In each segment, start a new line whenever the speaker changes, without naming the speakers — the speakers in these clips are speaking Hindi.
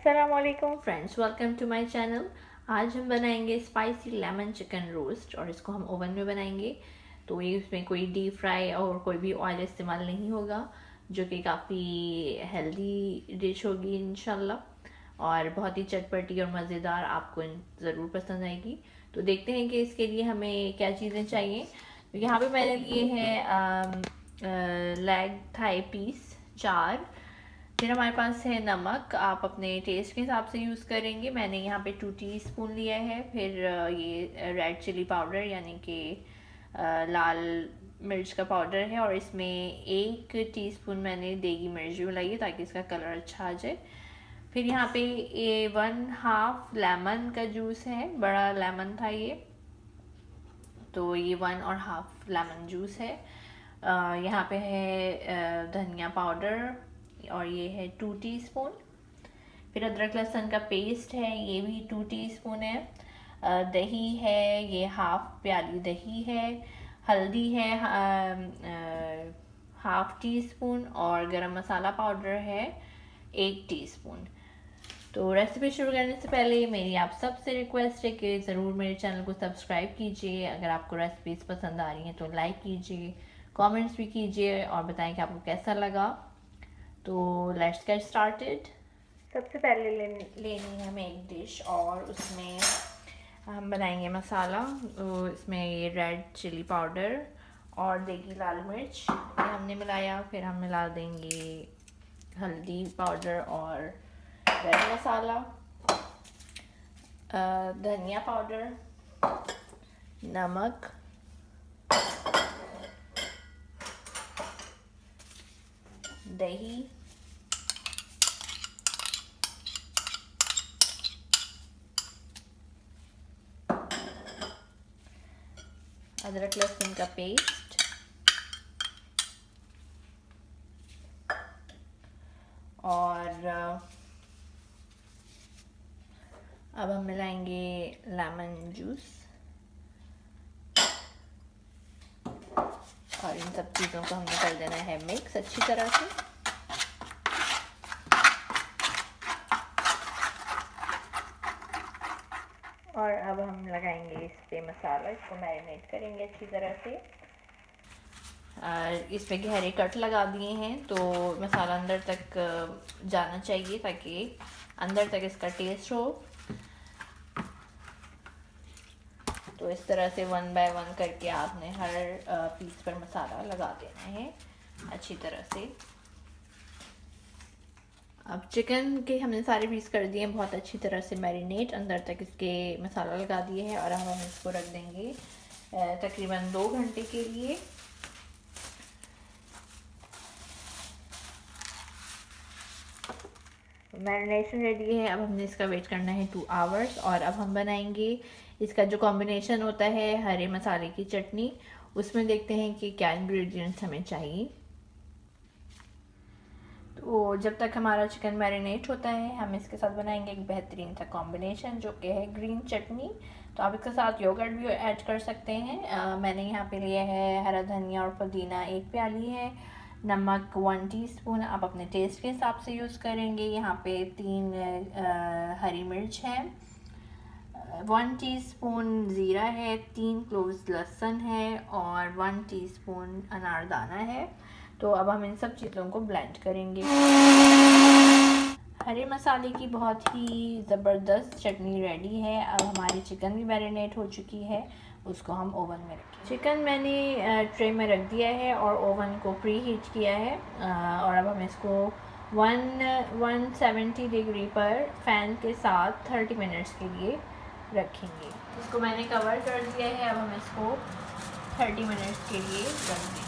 अस्सलामुअलैकुम friends, welcome to my channel. आज हम बनाएंगे स्पाइसी लेमन चिकन रोस्ट और इसको हम ओवन में बनाएंगे। तो ये इसमें कोई डीप फ्राई और कोई भी ऑयल इस्तेमाल नहीं होगा, जो कि काफ़ी हेल्दी डिश होगी इंशाल्लाह और बहुत ही चटपटी और मज़ेदार, आपको ज़रूर पसंद आएगी। तो देखते हैं कि इसके लिए हमें क्या चीज़ें चाहिए। तो यहाँ पे मैंने लिए हैं लेग थाई पीस 4। फिर हमारे पास है नमक, आप अपने टेस्ट के हिसाब से यूज़ करेंगे। मैंने यहाँ पे 2 टीस्पून लिया है। फिर ये रेड चिली पाउडर यानी कि लाल मिर्च का पाउडर है, और इसमें 1 टीस्पून मैंने देगी मिर्च भी मिलाई है ताकि इसका कलर अच्छा आ जाए। फिर यहाँ पे ये 1/2 लेमन का जूस है, बड़ा लेमन था ये, तो ये 1.5 लेमन जूस है। यहाँ पे है धनिया पाउडर और ये है 2 टीस्पून। फिर अदरक लहसुन का पेस्ट है, ये भी 2 टीस्पून है। दही है, ये 1/2 प्याली दही है। हल्दी है 1/2 टीस्पून, और गरम मसाला पाउडर है 1 टीस्पून। तो रेसिपी शुरू करने से पहले मेरी आप सबसे रिक्वेस्ट है कि ज़रूर मेरे चैनल को सब्सक्राइब कीजिए। अगर आपको रेसिपीज़ पसंद आ रही हैं तो लाइक कीजिए, कमेंट्स भी कीजिए और बताएं कि आपको कैसा लगा। तो लेट्स गेट स्टार्टेड। सबसे पहले लेनी है हमें एक डिश, और उसमें हम बनाएंगे मसाला। तो इसमें ये रेड चिली पाउडर और देगी लाल मिर्च ये हमने मिलाया। फिर हम मिला देंगे हल्दी पाउडर और गरम मसाला, धनिया पाउडर, नमक, दही, अदरक लहसुन का पेस्ट, और अब हम मिलाएंगे लेमन जूस, और इन सब चीज़ों को हमने कर देना है मिक्स अच्छी तरह से। और अब हम लगाएंगे इस पे मसाला, इसको मैरिनेट करेंगे अच्छी तरह से। इस पे गहरे कट लगा दिए हैं, तो मसाला अंदर तक जाना चाहिए ताकि अंदर तक इसका टेस्ट हो। तो इस तरह से 1 बाय 1 करके आपने हर पीस पर मसाला लगा देना है अच्छी तरह से। अब चिकन के हमने सारे पीस कर दिए हैं बहुत अच्छी तरह से मैरिनेट, अंदर तक इसके मसाला लगा दिए हैं, और हम इसको रख देंगे तकरीबन 2 घंटे के लिए। मैरिनेशन रेडी है। अब हमने इसका वेट करना है 2 आवर्स, और अब हम बनाएंगे इसका जो कॉम्बिनेशन होता है हरे मसाले की चटनी। उसमें देखते हैं कि क्या इंग्रेडिएंट्स हमें चाहिए। तो जब तक हमारा चिकन मैरिनेट होता है, हम इसके साथ बनाएंगे एक बेहतरीन सा कॉम्बिनेशन, जो कि है ग्रीन चटनी। तो आप इसके साथ योगर्ट भी ऐड कर सकते हैं। मैंने यहाँ पे लिया है हरा धनिया और पुदीना 1 प्याली है, नमक 1 टीस्पून, आप अपने टेस्ट के हिसाब से यूज़ करेंगे। यहाँ पे 3 हरी मिर्च है, 1 टीस्पून ज़ीरा है, 3 क्लोव्स लहसुन है, और 1 टीस्पून अनारदाना है। तो अब हम इन सब चीज़ों को ब्लेंड करेंगे। हरे मसाले की बहुत ही ज़बरदस्त चटनी रेडी है। अब हमारी चिकन भी मैरिनेट हो चुकी है, उसको हम ओवन में रखें। चिकन मैंने ट्रे में रख दिया है और ओवन को प्री हीट किया है, और अब हम इसको 170 डिग्री पर फ़ैन के साथ 30 मिनट्स के लिए रखेंगे। इसको मैंने कवर कर दिया है। अब हम इसको 30 मिनट्स के लिए रख देंगे।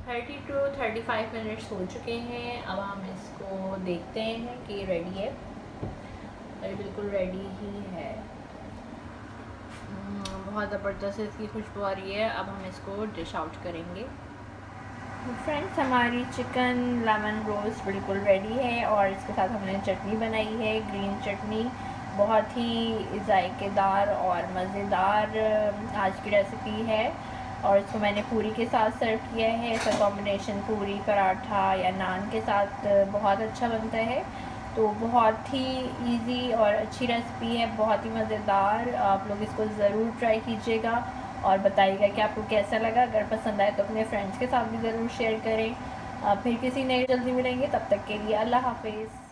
30 to 35 मिनट्स हो चुके हैं। अब हम इसको देखते हैं कि रेडी है, और बिल्कुल रेडी ही है। बहुत ज़बरदस्त इसकी खुशबू आ रही है। अब हम इसको डिश आउट करेंगे। फ्रेंड्स, हमारी चिकन लेमन रोस्ट बिल्कुल रेडी है, और इसके साथ हमने चटनी बनाई है, ग्रीन चटनी। बहुत ही जायकेदार और मज़ेदार आज की रेसिपी है। और इसको मैंने पूरी के साथ सर्व किया है। इसका कॉम्बिनेशन पूरी, पराठा या नान के साथ बहुत अच्छा बनता है। तो बहुत ही इजी और अच्छी रेसिपी है, बहुत ही मज़ेदार। आप लोग इसको ज़रूर ट्राई कीजिएगा और बताइएगा कि आपको कैसा लगा। अगर पसंद आए तो अपने फ्रेंड्स के साथ भी ज़रूर शेयर करें। फिर किसी नए जल्दी मिलेंगे, तब तक के लिए अल्लाह हाफिज़।